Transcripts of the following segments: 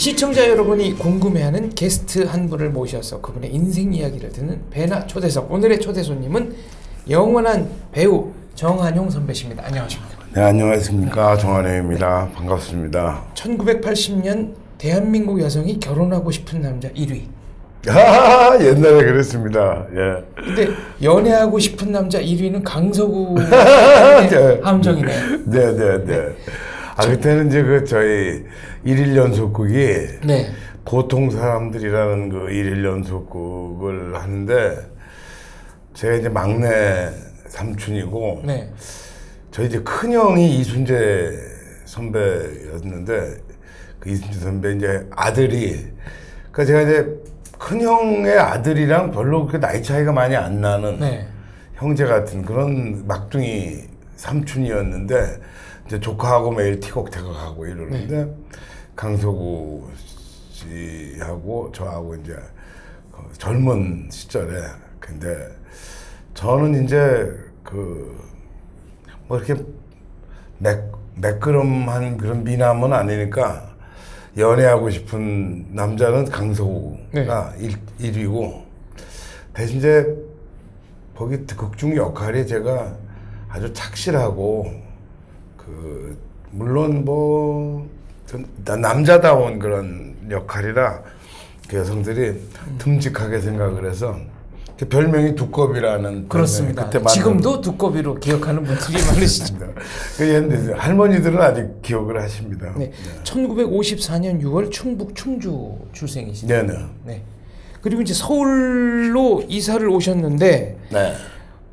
시청자 여러분이 궁금해하는 게스트 한 분을 모셔서 그분의 인생 이야기를 듣는 배나 초대석. 오늘의 초대 손님은 영원한 배우 정한용 선배십니다. 안녕하십니까? 네, 안녕하십니까. 정한용입니다. 반갑습니다. 1980년 대한민국 여성이 결혼하고 싶은 남자 1위. 옛날에 그랬습니다. 예. 근데 연애하고 싶은 남자 1위는 강서구 네. 함정이네요. 네네네. 아, 그때는 이제 저희 일일 연속극이 네. 보통 사람들이라는 그 일일 연속극을 하는데 제가 이제 막내 삼촌이고 네. 저희 이제 큰형이 이순재 선배였는데 그 이순재 선배 이제 아들이 그러니까 제가 이제 큰형의 아들이랑 별로 그렇게 나이 차이가 많이 안 나는 네. 형제 같은 그런 막둥이 삼촌이었는데 이제 조카하고 매일 티격태격하고 이러는데 강서구 씨하고 저하고 이제 그 젊은 시절에 근데 저는 이제 뭐 이렇게 매끄럼한 그런 미남은 아니니까 연애하고 싶은 남자는 강서구가 네. 1위고 대신 이제 거기 극중 역할이 제가 아주 착실하고 물론 뭐 남자다운 그런 역할이라 그 여성들이 듬직하게 생각을 해서 별명이 두꺼비라는 그렇습니다. 그때 지금도 두꺼비로 기억하는 분들이 많으시죠. 할머니들은 아직 기억을 하십니다. 네. 1954년 6월 충북 충주 출생이시네요. 네네. 네. 그리고 이제 서울로 이사를 오셨는데 네.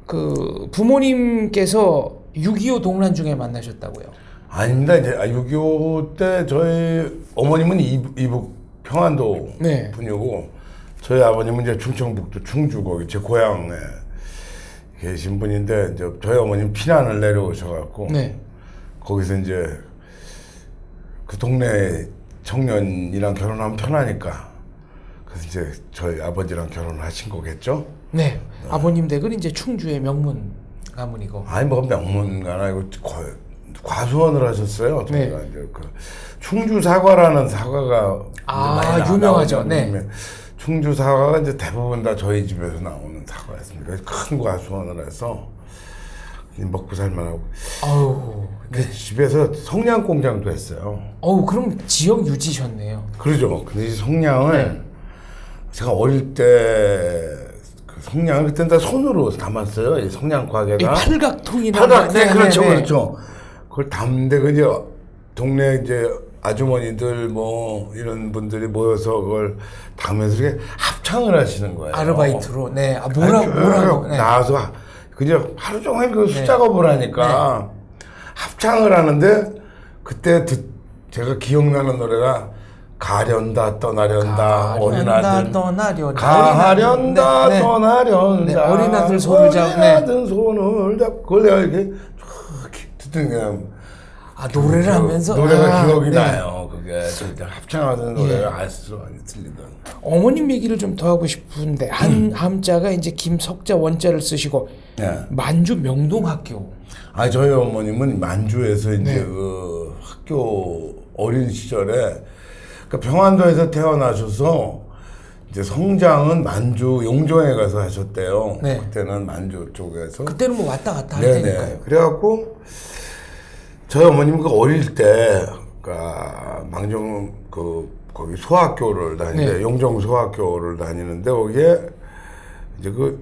그 부모님께서 6.25 동란 중에 만나셨다고요. 아닙니다. 이제 6.25 때 저희 어머님은 이북 평안도 네. 분이고 저희 아버님은 이제 충청북도 충주 거기 제 고향에 계신 분인데 이제 저희 어머님 피난을 내려오셔갖고 네. 거기서 이제 그 동네 청년이랑 결혼하면 편하니까 그래서 이제 저희 아버지랑 결혼을 하신 거겠죠? 네. 아버님 댁은 이제 충주의 명문 가문이고. 아니 뭐 명문가나 아니고 과수원을 하셨어요. 네. 저희가 이제 그 충주 사과라는 사과가 많이 유명하죠. 나오는 네. 충주 사과가 이제 대부분 다 저희 집에서 나오는 사과였습니다. 그래서 큰 과수원을 해서 먹고 살만하고. 아우. 네. 집에서 성냥 공장도 했어요. 그럼 지역 유지셨네요. 그러죠. 근데 이 성냥을 제가 어릴 때 그 성냥을 그때는 다 손으로 담았어요. 이 성냥 과개가. 이 팔각통이나. 팔각대 그렇죠, 그렇죠. 그걸 담는데 그 이제 동네 이제 아주머니들 뭐 이런 분들이 모여서 그걸 담으면서 이렇게 합창을 하시는 거예요. 아르바이트로. 네. 뭐라고. 네. 나와서 그냥 하루 종일 그 수작업을 하니까 합창을 하는데 그때 제가 기억나는 노래가 가련다 떠나련다 어린아들 가련다 네. 떠나련다 네. 어린아들 손을 잡고 어린아들 손을 잡고 그걸 내가 이렇게 듣던 그냥 노래를 하면서 노래가 기억이 나요. 그게 합창하던 노래가 알수록 많이 들리던. 어머님 얘기를 좀 더 하고 싶은데 한 함자가 이제 김석자 원자를 쓰시고 만주 명동학교. 저희 어머님은 만주에서 이제 그 학교 어린 시절에 그러니까 평안도에서 태어나셔서 이제 성장은 만주 용정에 가서 하셨대요. 네. 그때는 만주 쪽에서. 그때는 뭐 왔다 갔다 할 네네. 테니까요. 그래갖고 저희 어머님은 그 어릴 때 그러니까 망정 거기 소학교를 다니는데 용정 소학교를 다니는데 거기에 이제 그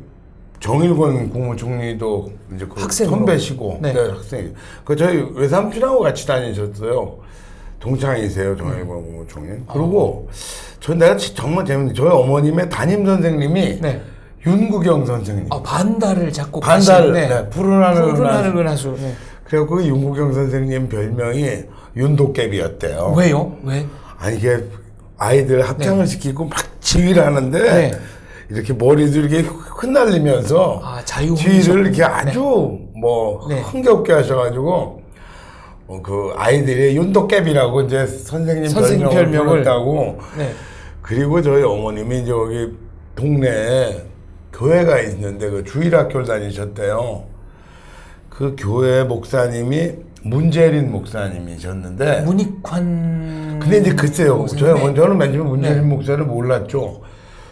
정일권 국무총리도 이제 그 학생으로. 선배시고 학생이 그 저희 외삼촌하고 같이 다니셨어요. 동창이세요, 정일권 국무총리. 그리고 내가 정말 재밌는데 저희 어머님의 담임 선생님이 윤구경 선생님. 반달을 작곡하신 푸른 하늘 은하수. 네. 그래갖고 그 윤구경 선생님 별명이 윤도깨비였대요. 왜요? 왜? 아니 이게 아이들 합창을 시키고 막 지휘를 하는데 이렇게 머리도 이렇게 흩날리면서 지휘를 이렇게 아주 뭐 흥겹게 하셔가지고 그 아이들이 윤도깨비라고 이제 선생님 별명을 따고 그리고 저희 어머님이 이제 여기 동네에 교회가 있는데 그 주일학교를 다니셨대요. 그 교회 목사님이 문재린 목사님이셨는데 문익환. 근데 이제 글쎄요. 저는 맨 처음에 문재린 네. 목사를 몰랐죠.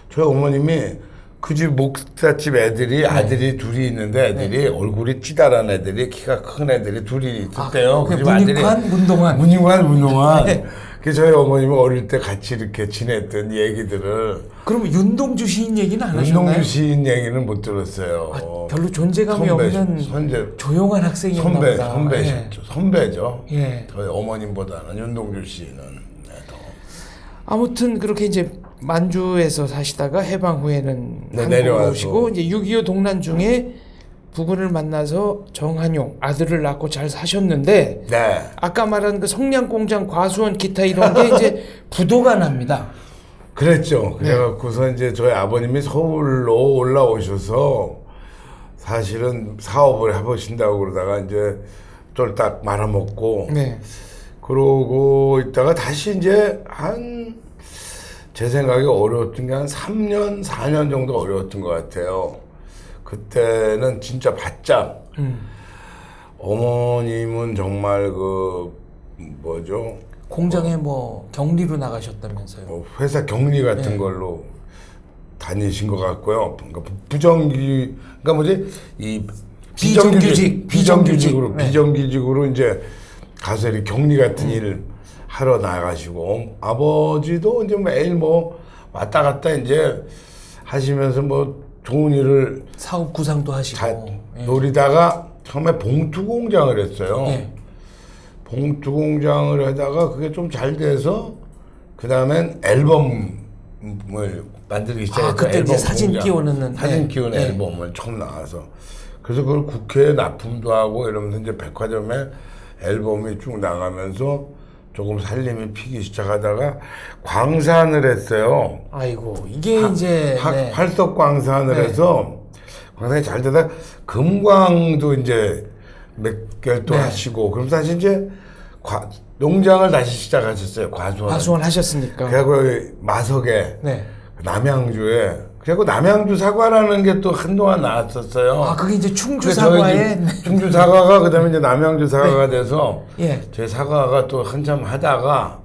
저희 어머님이 그 집 목사집 애들이 아들이 둘이 있는데 애들이 얼굴이 찌다란 애들이 키가 큰 애들이 둘이 있었대요. 그 집 아들이 문익환. 네. 그래서 저희 어머님은 어릴 때 같이 이렇게 지냈던 얘기들을. 그럼 윤동주 시인 얘기는 안 하셨나요? 윤동주 시인 얘기는 못 들었어요. 별로 존재감이 없는 조용한 학생이었나 보다. 선배죠. 예. 저희 어머님보다는 윤동주 시인은. 네, 더. 아무튼 그렇게 이제 만주에서 사시다가 해방 후에는 네, 한국으로 오시고 이제 6.25 동란 중에 부군을 만나서 정한용 아들을 낳고 잘 사셨는데 네. 아까 말한 그 성냥공장 과수원 기타 이런 게 이제 부도가 납니다. 그랬죠. 그래갖고서 이제 저희 아버님이 서울로 올라오셔서 사실은 사업을 해보신다고 그러다가 이제 쫄딱 말아먹고 그러고 있다가 다시 이제 제 생각에 어려웠던 게 한 3년, 4년 정도 어려웠던 것 같아요. 그때는 진짜 바짝 어머님은 정말 공장에 뭐 경리로 나가셨다면서요? 회사 격리 같은 걸로 다니신 것 같고요. 그러니까 비정규직으로 이제 가서 이렇게 격리 같은 일을 하러 나가시고 아버지도 이제 매일 왔다 갔다 이제 하시면서 좋은 일을 사업 구상도 하시고 노리다가 처음에 봉투 공장을 했어요. 봉투 공장을 하다가 그게 좀 잘 돼서 그 다음엔 앨범을 만들기 시작했어요. 그때 앨범 이제 사진 끼워넣는 사진 끼우는 앨범을 처음 나와서 그래서 그걸 국회에 납품도 하고 이러면서 이제 백화점에 앨범이 쭉 나가면서 조금 살림이 피기 시작하다가 광산을 했어요. 아이고 이게 이제 활석 광산을 해서 광산이 잘 되다 금광도 이제 몇 개를 또 하시고 그럼 사실 이제 농장을 다시 시작하셨어요. 과수원 하셨으니까. 그리고 마석에 남양주에 그리고 남양주 사과라는 게 또 한동안 나왔었어요. 그게 이제 충주 사과에 충주 사과가 그다음에 이제 남양주 사과가 돼서 제 사과가 또 한참 하다가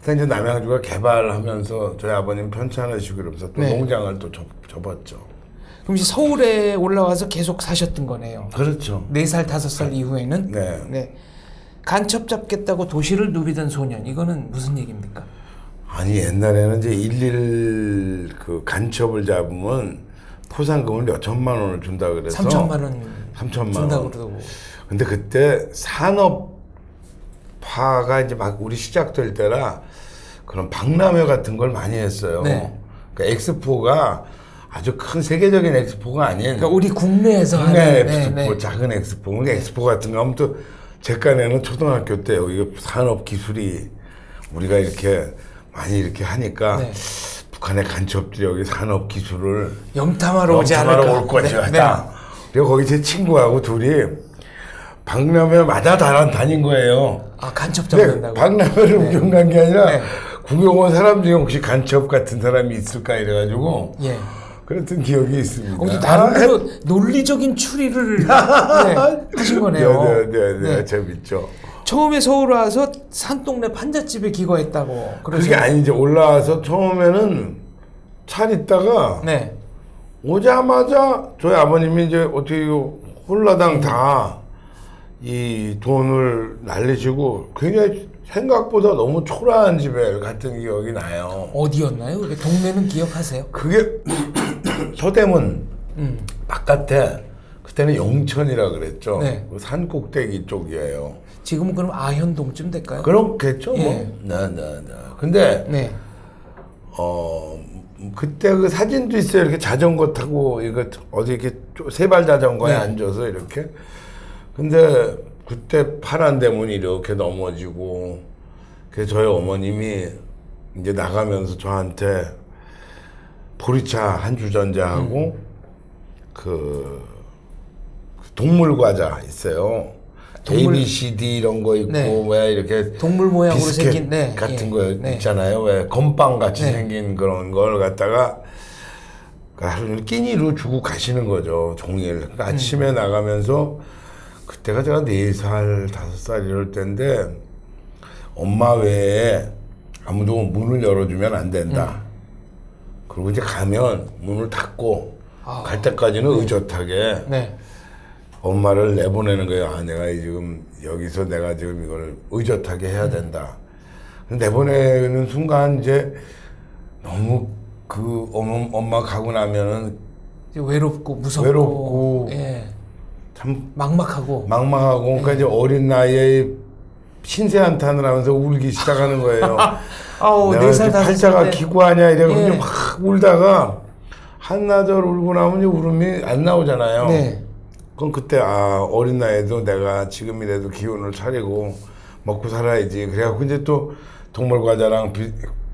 그다음 이제 남양주가 개발하면서 저희 아버님 편찮으시고 그러면서 또 농장을 또 접었죠. 그럼 이제 서울에 올라와서 계속 사셨던 거네요. 그렇죠. 4살, 5살 이후에는 간첩 잡겠다고 도시를 누비던 소년 이거는 무슨 얘기입니까? 아니 옛날에는 이제 11 그 간첩을 잡으면 포상금을 몇 천만 원을 준다 그래서 3천만 원 준다고 그러고. 근데 그때 산업화가 이제 막 우리 시작될 때라 그런 박람회 같은 걸 많이 했어요. 그러니까 엑스포가 아주 큰 세계적인 엑스포가 아닌 그러니까 우리 국내에서 하는 엑스포, 작은 엑스포. 그러니까 엑스포 같은 거 하면 또 제 깐에는 초등학교 때 이거 산업 기술이 우리가 이렇게 많이 이렇게 하니까 북한의 간첩들이 여기 산업 기술을 염탐하러 오지 않을까. 올 거죠. 그리고 거기 제 친구하고 둘이 박람회마다 다닌 거예요. 간첩 잡는다고. 박람회를 구경 간 게 아니라 구경 온 사람 중에 혹시 간첩 같은 사람이 있을까 이래가지고 그랬던 기억이 있습니다. 나름대로 논리적인 추리를 하신 거네요. 네, 재밌죠. 처음에 서울 와서 산동네 판잣집에 기거했다고. 그게 아니죠. 올라와서 처음에는 차 있다가 오자마자 저희 아버님이 이제 어떻게 홀라당 다 이 돈을 날리시고 굉장히 생각보다 너무 초라한 집에 갔던 기억이 나요. 어디였나요? 동네는 기억하세요? 그게 서대문 바깥에 그때는 영천이라 그랬죠. 그 산 꼭대기 쪽이에요. 지금은 그럼 아현동쯤 될까요? 그렇겠죠. 근데 그때 그 사진도 있어요. 이렇게 자전거 타고 이거 어디 이렇게 세발 자전거에 앉아서 이렇게. 근데 그때 파란 대문이 이렇게 넘어지고 그래서 저희 어머님이 이제 나가면서 저한테 보리차 한 주전자하고 그 동물 과자 있어요. ABCD 이런 거 있고 왜 이렇게 동물 모양으로 생긴 같은 거 있잖아요. 왜 건빵 같이 생긴 그런 걸 갖다가 하루 끼니로 주고 가시는 거죠. 종일. 그러니까 아침에 나가면서 그 그때가 제가 4살, 5살 이럴 때인데 엄마 외에 아무도 문을 열어주면 안 된다. 그리고 이제 가면 문을 닫고 갈 때까지는 의젓하게 네. 엄마를 내보내는 거예요. 아, 내가 지금 여기서 내가 지금 이걸 의젓하게 해야 된다. 내보내는 순간 이제 너무 그 엄마 가고 나면은 외롭고 무섭고 외롭고 예. 참 막막하고 그러니까 이제 어린 나이에 신세 한탄을 하면서 울기 시작하는 거예요. 아우, 내가 4살, 5살 팔자가 때. 기구하냐 이래가지고 예. 막 울다가 한나절 울고 나면 이제 울음이 안 나오잖아요. 네. 그럼 그때 어린 나이에도 내가 지금이라도 기운을 차리고 먹고 살아야지. 그래갖고 이제 또 동물과자랑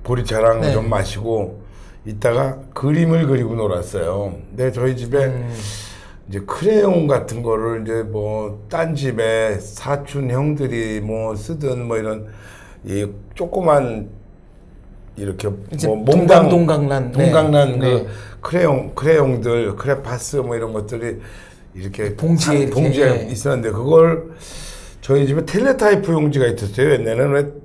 보리차랑 네. 좀 마시고 있다가 그림을 그리고 놀았어요. 근데 저희 집에 이제 크레용 같은 거를 이제 뭐 딴 집에 사촌 형들이 뭐 쓰던 뭐 이런 이 조그만 이렇게 뭐 몽당 동강란 그 네. 크레용들 크레파스 뭐 이런 것들이 이렇게 봉지에 봉지에 있었는데 그걸 저희 집에 텔레타이프 용지가 있었어요. 옛날에는 왜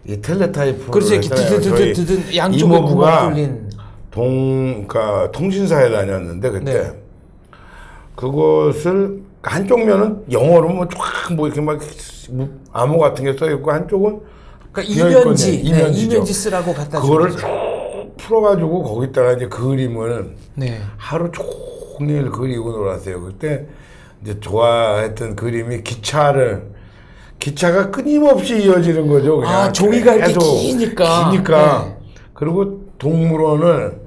이 텔레타이프 그렇죠. 이렇게 드드드드드 양쪽에 구멍 뚫린 그러니까 통신사에 다녔는데 그때 네. 그것을 한쪽 면은 영어로 뭐 쫙 뭐 이렇게 막 암호 같은 게 써 있고 한쪽은 그러니까 이면지 쓰라고 갖다 그거를 주죠. 쭉 풀어가지고 거기다가 이제 그림을 네. 하루 종일 그리고 놀았어요. 그때 이제 좋아했던 그림이 기차가 끊임없이 이어지는 거죠. 그냥 종이가 이렇게 기니까. 네. 그리고 동물원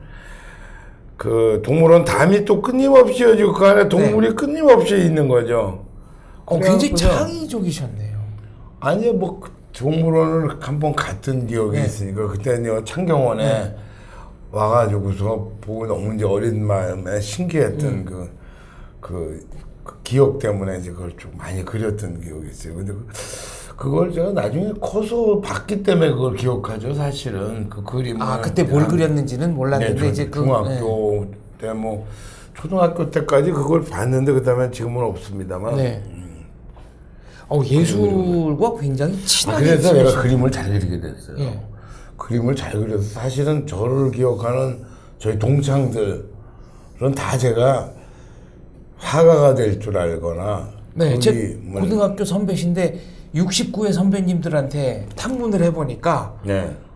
담이 또 끊임없이 이어지고 그 안에 동물이 끊임없이 있는 거죠. 굉장히 창의적이셨네요. 아니 뭐 동물원을 한번 갔던 기억이 있으니까 그때는 창경원에 와가지고서 보고 너무 이제 어린 마음에 신기했던 그 기억 때문에 이제 그걸 좀 많이 그렸던 기억이 있어요. 근데 그걸 제가 나중에 커서 봤기 때문에 그걸 기억하죠. 사실은 그 그림을. 그때 뭘 그렸는지는 몰랐는데 네, 이제 중학교 때 뭐 초등학교 때까지 그걸 봤는데 그다음에 지금은 없습니다만. 네. 예술과 굉장히 친하게. 그래서 내가 그림을 잘 그리게 됐어요. 예. 그림을 잘 그려서 사실은 저를 기억하는 저희 동창들은 다 제가 화가가 될 줄 알거나. 네, 제 고등학교 선배신데 69회 선배님들한테 탐문을 해보니까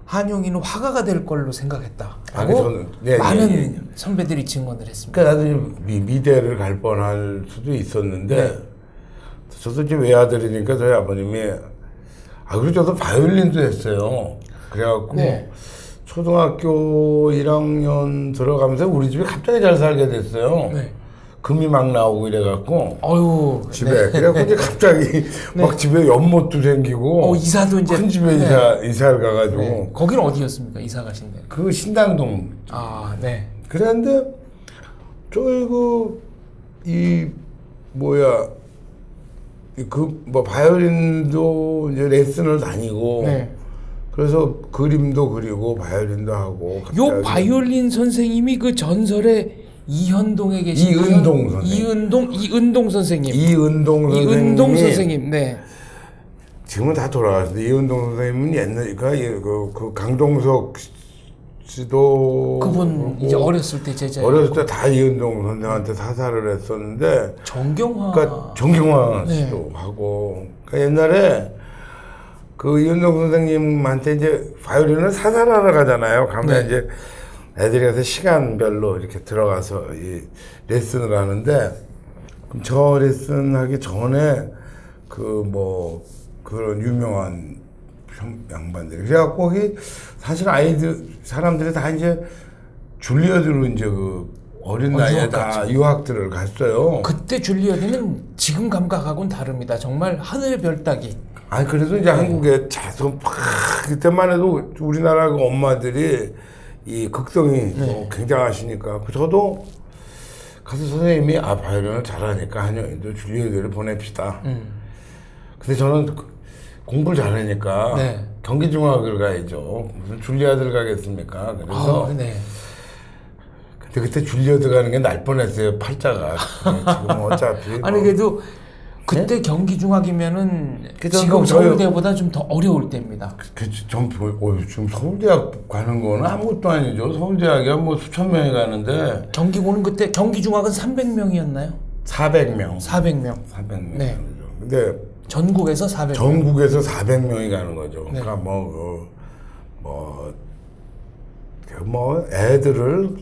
한용이는 화가가 될 걸로 생각했다. 하고 많은 선배들이 증언을 했습니다. 그러니까 나도 미대를 갈 뻔할 수도 있었는데 저도 이제 외아들이니까 저희 아버님이 그리고 저도 바이올린도 했어요. 그래갖고 초등학교 1학년 들어가면서 우리 집이 갑자기 잘 살게 됐어요. 금이 막 나오고 이래갖고 집에 그래갖고 이제 갑자기 막 집에 연못도 생기고 이사도 이제 큰 집에 이사를 가가지고 거기는 어디였습니까? 이사 가신 데? 그 신당동. 그랬는데 저희 바이올린도 이제 레슨을 다니고 그래서 그림도 그리고 바이올린도 하고. 요 바이올린 선생님이 그 전설의 이현동에 계신 이은동 선생님. 이은동 선생님. 네. 지금은 다 돌아가셨는데 이은동 선생님은 옛날 그 강동석 씨도 그분 이제 어렸을 때 제자. 어렸을 때 다 이은동 선생한테 사사를 했었는데 정경화 씨도 하고. 그러니까 옛날에 그 이은동 선생님한테 이제 바이올린을 사살하러 가잖아요. 가면 이제 애들이 가서 시간별로 이렇게 들어가서 이 레슨을 하는데 그럼 저 레슨하기 전에 그런 유명한 양반들이 그래갖고 거기 사실 사람들이 다 이제 줄리어드로 이제 그 어린 나이에 다 유학들을 갔어요. 그때 줄리어드는 지금 감각하고는 다릅니다. 정말 하늘의 별 따기. 그래서 이제 한국에 자서 그때만 해도 우리나라 그 엄마들이 이 극성이 굉장하시니까 저도 가서 선생님이 바이올린을 잘하니까 한영이도 줄리어드를 보냅시다. 근데 저는 공부를 잘하니까 경기중학을 가야죠. 무슨 줄리아드를 가겠습니까? 그래서 근데 그때 줄리어드 가는 게 날 뻔했어요. 팔자가. 지금 어차피 그래도 그때 경기 중학이면은 지금 뭐 서울대보다 좀 더 어려울 때입니다. 지금 서울대학 가는 거는 아무것도 아니죠. 서울대학이야 뭐 수천 명이 가는데. 경기고는 그때 경기 중학은 300명이었나요? 400명. 400명. 400명. 네. 근데 전국에서 400명. 전국에서 400명이 가는 거죠. 네. 그러니까 애들을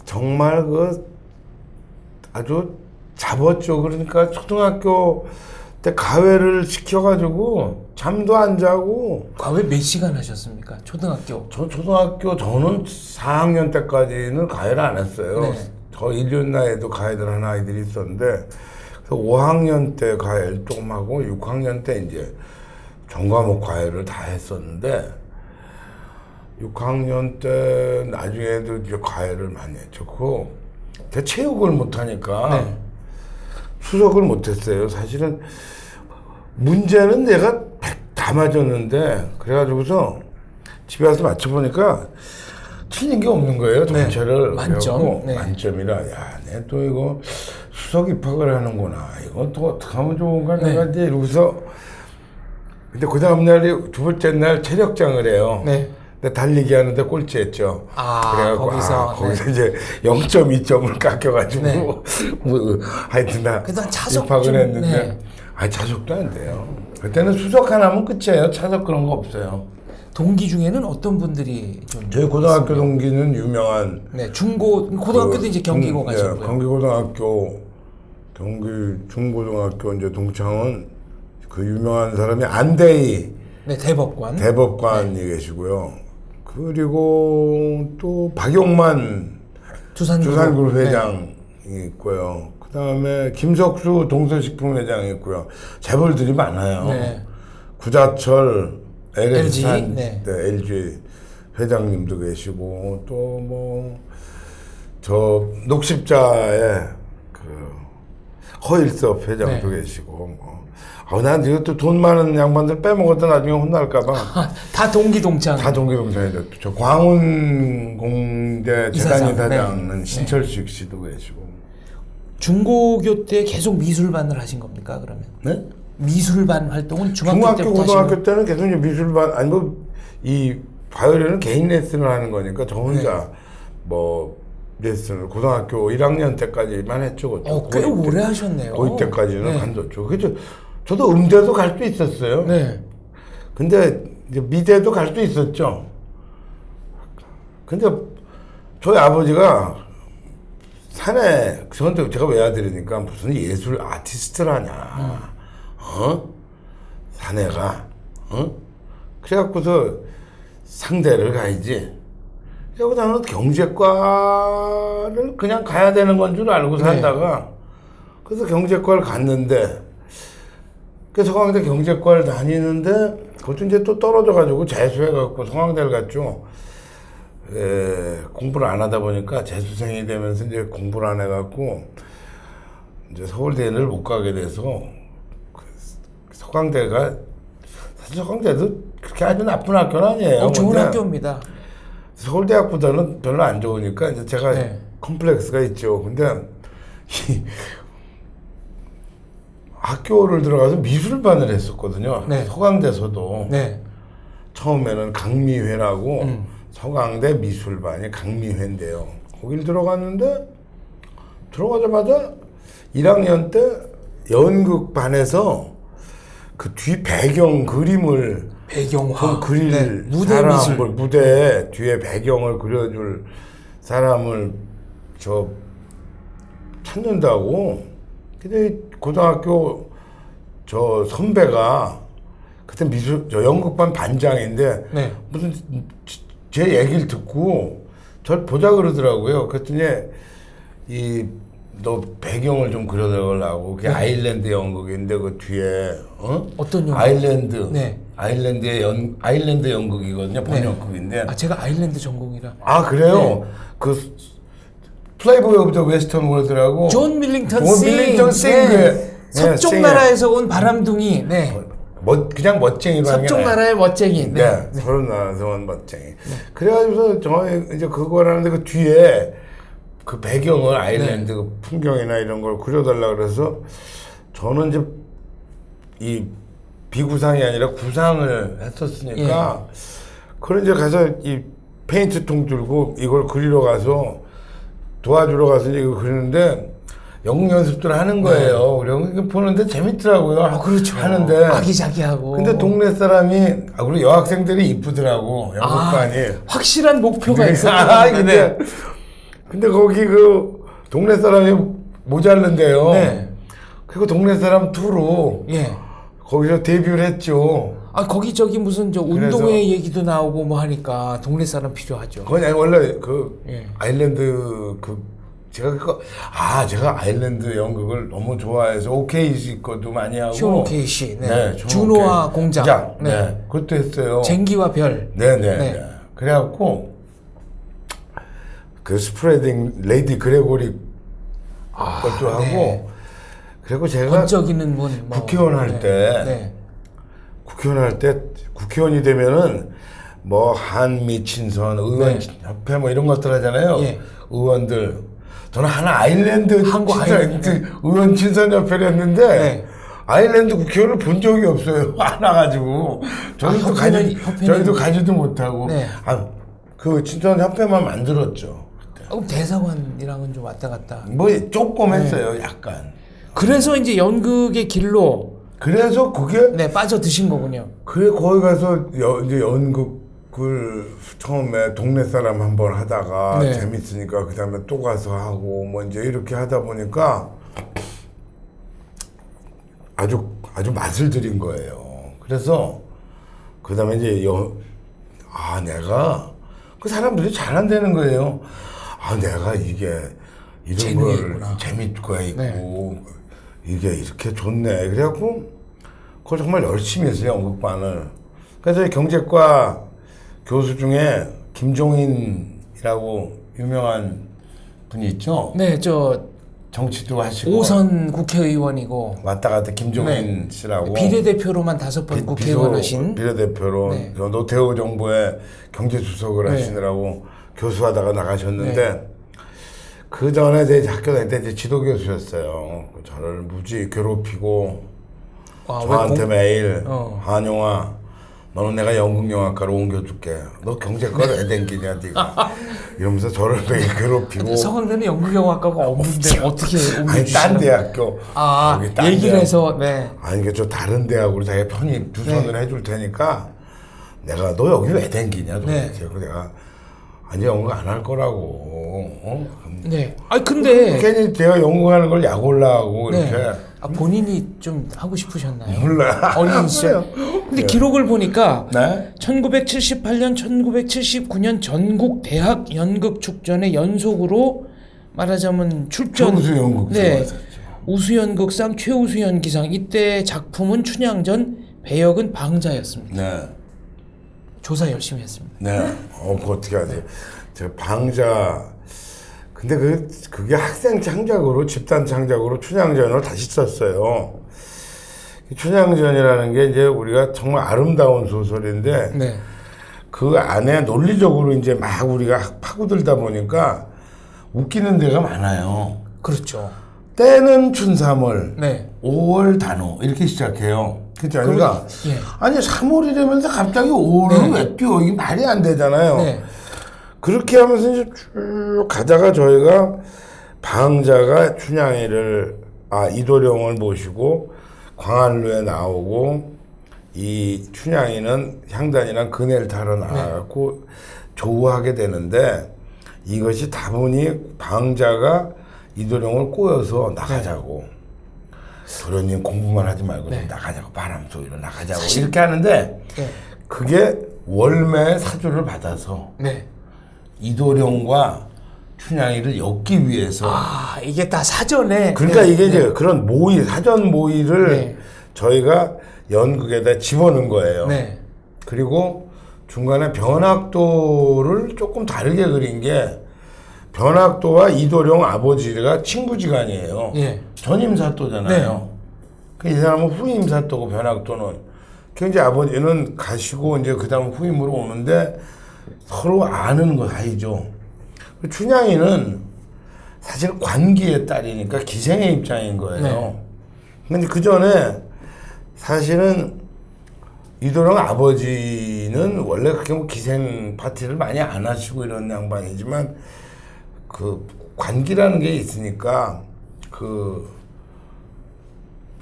정말 아주 잡았죠. 그러니까 초등학교 때 가회를 시켜가지고 잠도 안 자고. 가회 몇 시간 하셨습니까? 초등학교? 저는 4학년 때까지는 가회를 안 했어요. 네. 저 1년 나이에도 가회를 하는 아이들이 있었는데, 그래서 5학년 때 가회를 조금 하고 6학년 때 이제 전과목 가회를 다 했었는데, 6학년 때 나중에도 이제 가회를 많이 했죠. 제가 체육을 못하니까 네. 수석을 못했어요. 사실은 문제는 내가 100 다 맞았는데, 그래가지고서 집에 와서 맞춰보니까 틀린 게 없는 거예요. 전체를. 만점. 네. 만점이라, 야, 내 또 이거 수석 입학을 하는구나. 이거 또 어떻게 하면 좋은가. 네. 내가 이제 이러고서. 근데 그 다음날이 두 번째 날 체력장을 해요. 네. 근데 달리기 하는데 꼴찌했죠. 그래갖고 거기서 이제 0.2점을 깎여가지고 네. 뭐 하여튼 나 차석 입학을 좀, 했는데 차석도 안 돼요. 그때는 수석 하나면 끝이에요. 차석 그런 거 없어요. 동기 중에는 어떤 분들이 좀 저희 고등학교 동기는 유명한 고등학교도 이제 경기고 가셨고요. 경기고등학교 중고등학교 이제 동창은 그 유명한 사람이 안대희 대법관이 계시고요. 그리고 또 박용만 두산그룹 회장이 있고요. 그 다음에 김석수 동서식품 회장이 있고요. 재벌들이 많아요. 네. 구자철 LG 회장님도 계시고, 또 녹십자의 허일섭 회장도 계시고, 난 이거 또 돈 많은 양반들 빼먹어도 나중에 혼날까봐. 다 동기동창. 다 동기동창이죠. 저 광운공대 재단 이사장은 신철식 씨도 계시고. 중고교 때 계속 미술반을 하신 겁니까, 그러면? 네? 미술반 활동은 중학교 고등학교 때는 계속 이제 미술반, 이 바이올린은 개인 레슨을 하는 거니까 저 혼자 레슨을 고등학교 1학년 때까지만 했죠. 꽤 오래 하셨네요. 고2 때까지는 간뒀죠. 그래서 저도 음대도 갈 수 있었어요. 네. 근데 이제 미대도 갈 수 있었죠. 근데 저희 아버지가 산에, 저한테 제가 외아들이니까 무슨 예술 아티스트라냐. 사내가. 그래갖고서 상대를 가야지. 그리고 나는 경제과를 그냥 가야 되는 건 줄 알고 살다가, 그래서 경제과를 갔는데, 그래서 서강대 경제과를 다니는데, 그것도 이제 또 떨어져가지고 재수해갖고 서강대를 갔죠. 공부를 안 하다 보니까 재수생이 되면서 이제 공부를 안 해갖고, 이제 서울대를 못 가게 돼서, 서강대가, 사실 서강대도 그렇게 아주 나쁜 학교는 아니에요. 좋은 학교입니다. 서울대학보다는 별로 안 좋으니까 이제 제가 컴플렉스가 있죠. 근데 학교를 들어가서 미술반을 했었거든요. 서강대에서도. 처음에는 강미회라고 서강대 미술반이 강미회인데요. 거길 들어갔는데 들어가자마자 1학년 때 연극반에서 그 뒤 배경 그림을 배경화 그릴 사람을 무대 뒤에 배경을 그려줄 사람을 찾는다고. 근데 고등학교 선배가 그때 연극반 반장인데 무슨 제 얘기를 듣고 저를 보자 그러더라고요. 그랬더니 너 배경을 좀 그려달라고. 그게 아일랜드 연극인데 그 뒤에 어떤 연극? 아일랜드 연극이거든요. 번역극인데. 제가 아일랜드 전공이라. 그래요? 그 플레이보이 오브 더 웨스턴 월드라고 존 밀링턴 싱. 서쪽 나라에서 온 바람둥이. 그냥 멋쟁이로 하는 게 서쪽 나라의 멋쟁이. 서른 나라에서 온 멋쟁이. 그래가지고서 저희 이제 그걸 하는데 그 뒤에 그 배경을 아일랜드 그 풍경이나 이런 걸 그려달라 그래서 저는 이제 이 비구상이 아니라 구상을 했었으니까 그런 이제 가서 이 페인트통 들고 이걸 그리러 가서 도와주러 가서 이거 그리는데 영국 연습들 하는 거예요. 그리고 보는데 재밌더라고요. 그렇죠. 하는데 아기자기하고. 근데 동네 사람이 그리고 여학생들이 이쁘더라고. 영국반이. 확실한 목표가 있었다. 근데 거기 그 동네 사람이 모자른데요. 네. 그리고 동네 사람 투로 거기서 데뷔를 했죠. 거기저기 무슨 저 운동회 얘기도 나오고 뭐 하니까 동네 사람 필요하죠. 그건 원래 그 아일랜드 제가 아일랜드 연극을 너무 좋아해서 오케이시 것도 많이 하고. 쇼 오케이시. 준호와 공장. 그것도 했어요. 쟁기와 별. 그래갖고 그 스프레딩 레이디 그레고리 것도 하고. 그리고 제가 번쩍이는 문. 국회의원 할 때 국회의원이 되면은 뭐 한미 친선 의원 협회 뭐 이런 것들 하잖아요. 의원들. 저는 하나 아일랜드 의원 친선 협회를 했는데 아일랜드 국회의원을 본 적이 없어요. 안 와가지고 저희도 가지도 못하고 그 친선 협회만 만들었죠. 그럼 대사관이랑은 좀 왔다 갔다. 뭐 조금 했어요. 약간. 그래서 이제 연극의 길로. 그래서 그게 빠져드신 거군요. 그래 거기 가서 이제 연극을 처음에 동네 사람 한번 하다가 재밌으니까 그 다음에 또 가서 하고 뭐 이제 이렇게 하다 보니까 아주 맛을 들인 거예요. 그래서 그 다음에 이제 내가 그 사람들이 잘한다는 거예요. 내가 이게 이런 걸 재밌고 있고 이게 이렇게 좋네. 그래갖고 그걸 정말 열심히 했어요. 연극반을. 그래서 경제과 교수 중에 김종인이라고 유명한 분이 있죠. 정치도 하시고 5선 국회의원이고 왔다 갔다 김종인 씨라고 비례대표로만 5번 국회의원 하신 비례대표로 노태우 정부의 경제수석을 하시느라고 교수하다가 나가셨는데 그 전에 제 학교 다닐 때 이제 지도교수였어요. 저를 무지 괴롭히고 저한테 매일 한용아 너는 내가 연극영화과로 옮겨줄게. 너 경제과를 왜 댕기냐 네가. 이러면서 저를 매일 괴롭히고. 서강대는 연극영화과가 없는데 어떻게 옮겨주시나. 아니 딴 대학교. 얘기를 해서 아니 저 다른 대학으로 자기가 편입 주선을 해줄 테니까 내가 너 여기 왜 댕기냐 도대체. 그래서 내가 아니 연극 안 할 거라고. 근데 괜히 제가 연극하는 걸 약 올라가고 이렇게. 본인이 좀 하고 싶으셨나요? 몰라. 어린 시절. 근데 기록을 보니까 1978년, 1979년 전국 대학 연극 축전에 연속으로 말하자면 출전. 최우수 연극상. 우수 연극상, 최우수 연기상. 이때 작품은 춘향전, 배역은 방자였습니다. 조사 열심히 했습니다. 그거 어떻게 하세요? 제가 방자. 근데 그게 학생 창작으로 집단 창작으로 춘향전을 다시 썼어요. 춘향전이라는 게 이제 우리가 정말 아름다운 소설인데 그 안에 논리적으로 이제 막 우리가 파고들다 보니까 웃기는 데가 많아요. 그렇죠. 때는 춘삼월, 5월 단오 이렇게 시작해요. 그렇죠. 그러니까 아니 3월이 되면서 갑자기 5월을 왜 띄워? 이게 말이 안 되잖아요. 그렇게 하면서 이제 쭉 가다가 저희가 방자가 춘향이를 이도령을 모시고 광안루에 나오고 이 춘향이는 향단이랑 그네를 타러 나가고 조우하게 되는데 이것이 다분히 방자가 이도령을 꼬여서 나가자고 도련님 공부만 하지 말고 나가자고 바람 쏘이러 나가자고 이렇게 하는데 그게 월매의 사주를 받아서 이도령과 춘향이를 엮기 위해서 이게 다 사전에 그러니까 이게 이제 그런 모의 사전 모의를 저희가 연극에다 집어넣은 거예요. 그리고 중간에 변학도를 조금 다르게 그린 게 변학도와 이도령 아버지가 친구지간이에요. 전임사또잖아요. 이 사람은 후임사또고 변학도는 이제 아버지는 가시고 이제 그다음 후임으로 오는데 서로 아는 거 사이죠. 춘향이는 사실 관기의 딸이니까 기생의 입장인 거예요. 근데 그 전에 사실은 이도령 아버지는 원래 그렇게 뭐 기생 파티를 많이 안 하시고 이런 양반이지만 그 관기라는 게 있으니까 그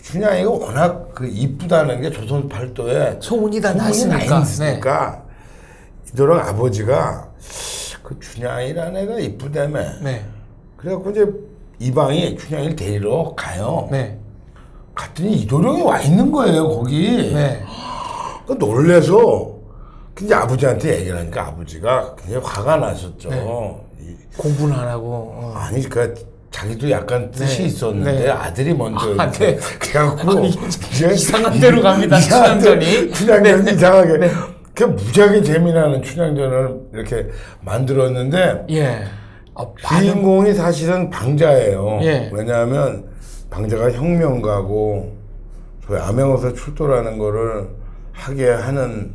춘향이가 워낙 그 이쁘다는 게 조선 팔도에 소문이 다 많이 났으니까. 있으니까 이도령 아버지가 그 춘향이라는 애가 이쁘다며. 네. 그래갖고 이제 이방이 춘향이를 데리러 가요. 네. 갔더니 이도령이 와 있는 거예요 거기. 네. 그 놀래서 이제 아버지한테 얘기를 하니까 아버지가 굉장히 화가 나셨죠. 네. 공부는 안 하고. 아니 그 자기도 약간 뜻이 네. 있었는데 네. 아들이 먼저 네. 그래갖고 이상한 데로 갑니다. 춘향전이. 춘향전이 네. 이상하게 네. 그 무지하게 재미나는 춘향전을 이렇게 만들었는데 예. 주인공이 사실은 방자예요. 예. 왜냐하면 방자가 혁명가고 소위 암행어사 출도라는 거를 하게 하는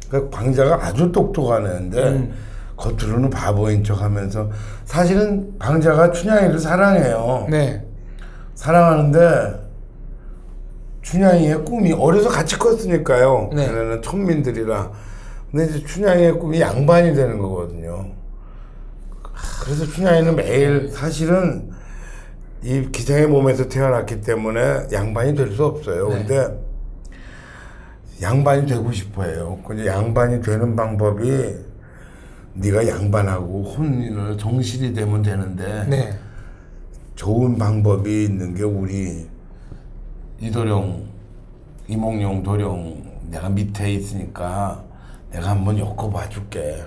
그 방자가 아주 똑똑한 애인데 겉으로는 바보인 척하면서 사실은 방자가 춘향이를 사랑해요. 네. 사랑하는데 춘향이의 꿈이 어려서 같이 컸으니까요. 네. 걔네는 천민들이라. 근데 이제 춘향이의 꿈이 양반이 되는 거거든요. 그래서 춘향이는 매일 사실은 이 기생의 몸에서 태어났기 때문에 양반이 될 수 없어요. 네. 근데 양반이 되고 싶어 해요. 근데 양반이 되는 방법이 네가 양반하고 혼인을 정실이 되면 되는데 네. 좋은 방법이 있는 게 우리 이도령, 이몽룡, 도령 내가 밑에 있으니까 내가 한번 엮어봐 줄게.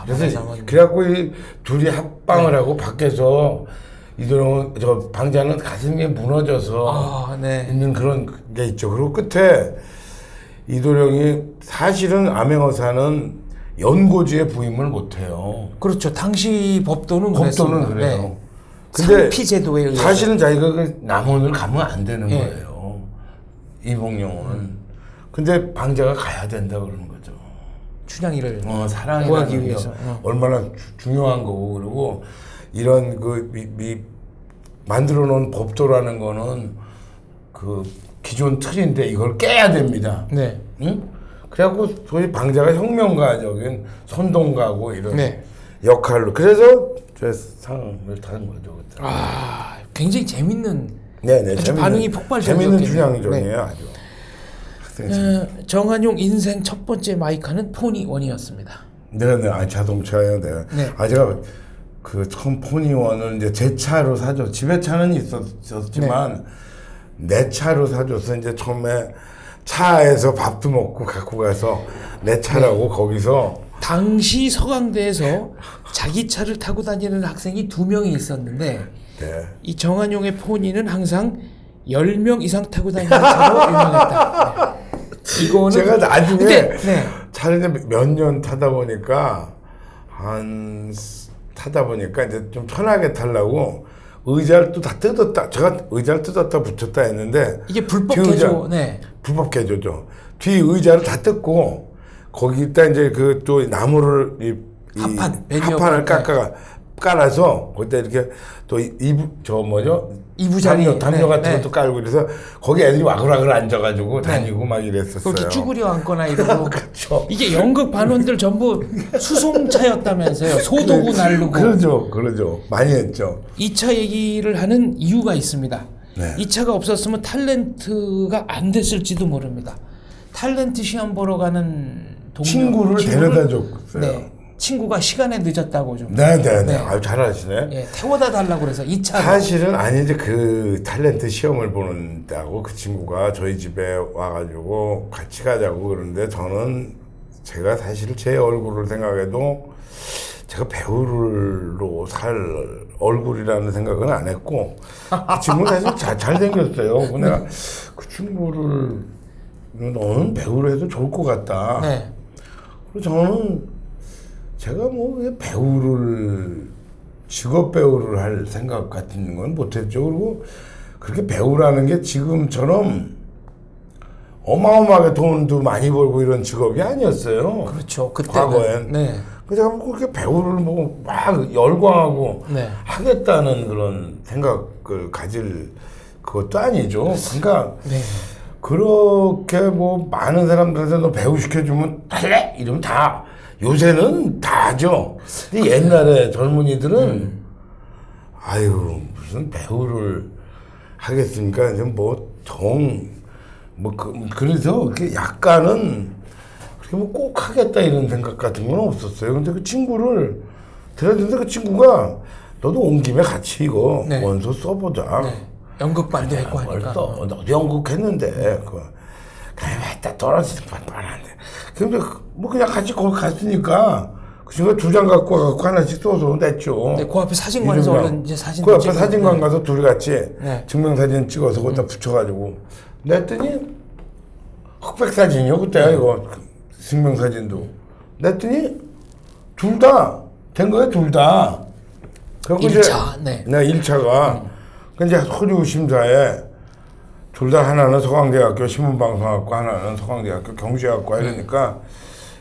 그래서 그래갖고 이 둘이 합방을 하고 밖에서 이도령 저 방자는 가슴이 무너져서 있는 그런 게 있죠. 그리고 끝에 이도령이 사실은 암행어사는 연고지에 부임을 못해요. 그렇죠. 당시 법도는 그래요. 네. 근데 상피제도에 의해서 사실은 자기가 그 남원을 가면 안 되는 거예요. 이몽룡은. 근데 방자가 가야 된다 그러는 거죠. 춘향이를 사랑하기 위해서 얼마나 중요한 거고. 그리고 이런 그 만들어 놓은 법도라는 거는 그 기존 틀인데 이걸 깨야 됩니다. 네. 응? 그래갖고 소위 방자가 혁명가적인 선동가고 이런 역할로 그래서 저 상을 타는 거죠. 그때. 굉장히 재밌는. 네네. 아주 반응이 폭발적이었겠네요. 재밌는 춘향전이에요, 아주. 정한용 인생 첫 번째 마이카는 포니원이었습니다. 네네. 자동차예요. 네. 제가 그 처음 포니원을 이제 제 차로 사줘. 집에 차는 있었지만 내 차로 사줘서 이제 처음에 차에서 밥도 먹고 갖고 가서 내 차라고 거기서 당시 서강대에서 자기 차를 타고 다니는 학생이 2명이 있었는데 이 정한용의 포니는 항상 10명 이상 타고 다니는 차로 유명했다. 이거는 제가 나중에 차를 몇 년 타다 보니까 이제 좀 편하게 타려고 의자를 또 다 뜯었다. 제가 의자를 뜯었다 붙였다 했는데 이게 불법 개조. 불법 개조죠. 뒤 의자를 다 뜯고 거기다 이제 그 또 나무를 합판을 깔아서 거기다 이렇게 또 이부자리 담요 같은 것도 깔고 그래서 거기 애들이 와글와글 앉아가지고 다니고 막 이랬었어요. 그렇게 쭈그려 앉거나 이러고. 그렇죠. 이게 연극 반원들 전부 수송차였다면서요. 소도구 날르고. 그러죠. 많이 했죠. 이 차 얘기를 하는 이유가 있습니다. 네. 이 차가 없었으면 탤런트가 안 됐을지도 모릅니다. 탤런트 시험 보러 가는 친구를 데려다 줬어요. 친구가 시간에 늦었다고 좀. 네네네. 아주 잘하시네. 태워다 달라고 그래서 이 차. 사실은 아니지 그 탤런트 시험을 보는다고 그 친구가 저희 집에 와가지고 같이 가자고 그러는데 제가 사실 제 얼굴을 생각해도 제가 배우로 살 얼굴이라는 생각은 안 했고 그 친구는 사실 잘생겼어요. 내가 그 친구를 너는 배우로 해도 좋을 것 같다. 그리고 저는 제가 직업 배우를 할 생각 같은 건 못했죠. 그리고 그렇게 배우라는 게 지금처럼 어마어마하게 돈도 많이 벌고 이런 직업이 아니었어요. 그렇죠. 그때는. 과거엔. 그래서 그렇게 배우를 막 열광하고 하겠다는 그런 생각을 가질 그것도 아니죠. 그러니까 네. 그렇게 뭐 많은 사람들한테 너 배우 시켜주면 할래? 이러면 다 요새는 다 하죠. 근데 옛날에 젊은이들은 아유 무슨 배우를 하겠습니까? 그래서 이렇게 약간은 그렇게 뭐 꼭 하겠다 이런 생각 같은 건 없었어요. 근데 그 친구를 들었는데 그 친구가 너도 온 김에 같이 이거 네. 원서 써보자. 네. 연극반도 했고 하니까. 너도 연극했는데 그래 했다 떨어지는 뻔한데. 근데 뭐 그냥 같이 거기 갔으니까 그 친구가 2장 갖고 하나씩 써서 냈죠. 네, 그 앞에 사진관에서 얼른 이제 사진. 그 앞에 사진관 가서 둘이 같이 네. 증명사진 찍어서 거기다 붙여가지고 냈더니 흑백 사진이요 그때 이거 증명사진도 냈더니 둘 다 된 거예요 둘 다. 1차. 네. 1차가 이제 서류 심사에 둘 다 하나는 서강대학교 신문방송학과 하나는 서강대학교 경제학과 이러니까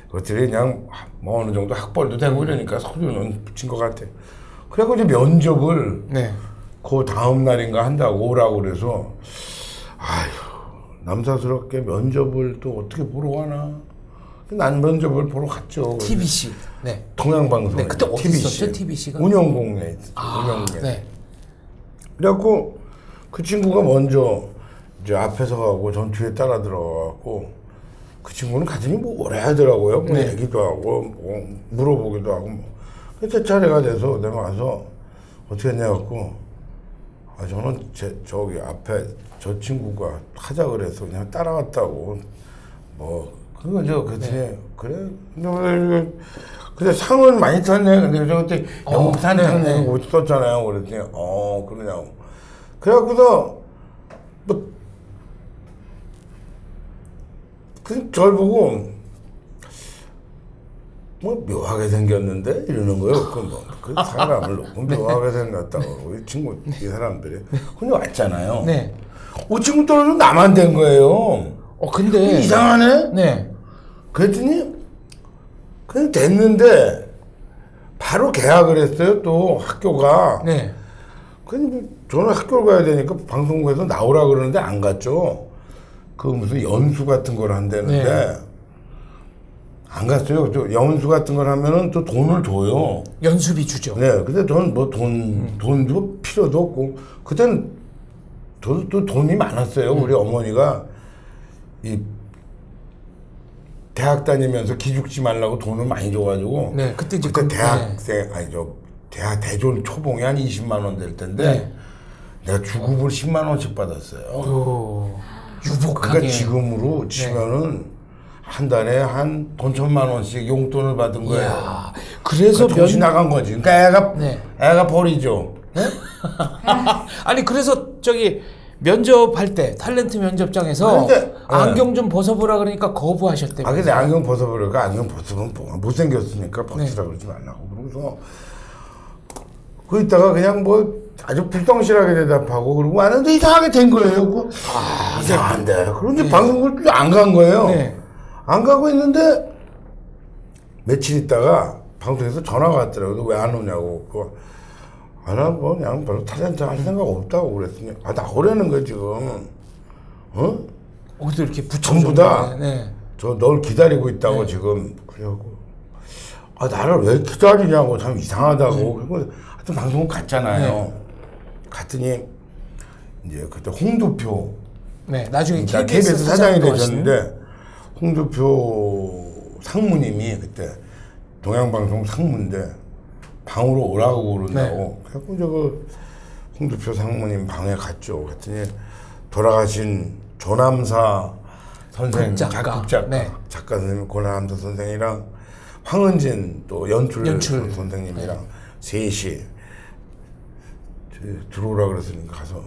그것들이 그냥 뭐 어느 정도 학벌도 되고 이러니까 서류는 붙인 것 같아. 그래고 이제 면접을 네. 그 다음 날인가 한다고 오라고 그래서 아휴 남사스럽게 면접을 또 어떻게 보러 가나. 난 면접을 보러 갔죠. TBC. 네. 동양방송. 네, 그때 어디 있었죠? TBC가? 운영공에 있었죠. 운영공에. 네. 그래갖고 그 친구가 먼저 이제 앞에 서가고 전 뒤에 따라 들어가고 그 친구는 가더니 뭐 오래 하더라고요. 뭐 네. 얘기도 하고 뭐 물어보기도 하고 뭐. 제 차례가 돼서 내가 와서 어떻게 했냐고 저는 저기 앞에 저 친구가 하자 그래서 그냥 따라왔다고 뭐 그거 저 그랬더니 그래 근데 상은 많이 탔네. 근데 저 그때 영산탕 못 썼잖아요. 그랬더니 그러냐고. 그래갖고서 저를 보고 뭐 묘하게 생겼는데 이러는 거예요. 그 사람을 놓고 묘하게 생겼다고 이 친구 이 사람들이 근데 왔잖아요. 네. 이 친구 떨어져 나만 된 거예요. 근데 이상하네. 네. 그랬더니 그냥 됐는데 바로 계약을 했어요. 또 학교가. 네. 근데 저는 학교를 가야 되니까 방송국에서 나오라 그러는데 안 갔죠. 그 무슨 연수 같은 걸 한다는데 네. 안 갔어요. 또 연수 같은 걸 하면은 또 돈을 줘요. 연수비 주죠. 네. 근데 저는 뭐 돈도 필요도 없고 그때는 저도 또 돈이 많았어요. 우리 어머니가 이 대학 다니면서 기죽지 말라고 돈을 많이 줘가지고. 네. 그때 이제 대학생 대학 대졸 초봉이 한 20만 원 될 텐데 네. 내가 주급을 10만 원씩 받았어요. 유복하게. 그러니까 지금으로 치면은 한 달에 한 돈 1,000만 원씩 용돈을 받은 거예요. 이야, 그래서 정신 나간 거지. 그러니까 애가 버리죠. 네? 아니 그래서 저기 면접할 때 탤런트 면접장에서 근데, 안경 좀 벗어보라 그러니까 거부하셨대요. 근데 안경 벗어버려가 안경 벗으면 못생겼으니까 벗으라 그러지 말라고. 그러고서 그 있다가 그냥 뭐 아주 불성실하게 대답하고 그러고 왔는데 이상하게 된 거예요. 이상한데. 그런데 방송국을 안 간 거예요. 네. 안 가고 있는데 며칠 있다가 방송에서 전화가 왔더라고요. 왜 안 오냐고. 나 뭐 그냥 별로 탤런트 할 생각 없다고 그랬더니 나오라는 거야 지금. 어디서 이렇게 전부 다 네. 저 널 기다리고 있다고 지금 그래갖고 나를 왜 기다리냐고 참 이상하다고. 그리고 하여튼 방송국 갔잖아요. 갔더니 이제 그때 홍두표 나중에 KBS 사장이 되셨는데 홍두표 상무님이 그때 동양방송 상무인데 방으로 오라고 그런다고. 그래갖고 그 홍두표 상무님 방에 갔죠. 그랬더니 돌아가신 조남사 선생 작곡작가 작가 선생님 고남사 선생이랑 황은진 또 연출 선생님이랑 셋이 들어오라 그랬으니까 가서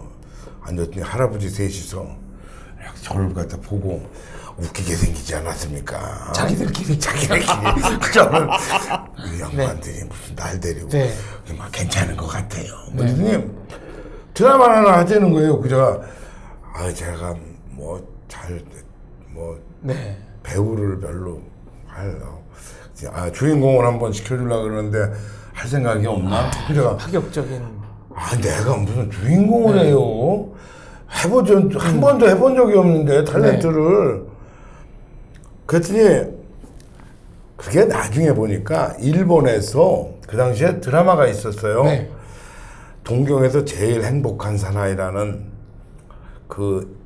앉았더니 할아버지 셋이서 저를 갖다 보고 웃기게 생기지 않았습니까? 자기들끼리 저는 이 양반들이 무슨 날 데리고 막 괜찮은 것 같아요. 그랬더니 드라마 하나 하자는 거예요. 그래가 제가 배우를 별로 주인공을 한번 시켜주려고 그러는데 할 생각이 없나? 그래가 파격적인. 내가 무슨 주인공을 해요? 한 번도 해본 적이 없는데 탤런트를. 그랬더니 그게 나중에 보니까 일본에서 그 당시에 드라마가 있었어요. 네. 동경에서 제일 행복한 사나이라는 그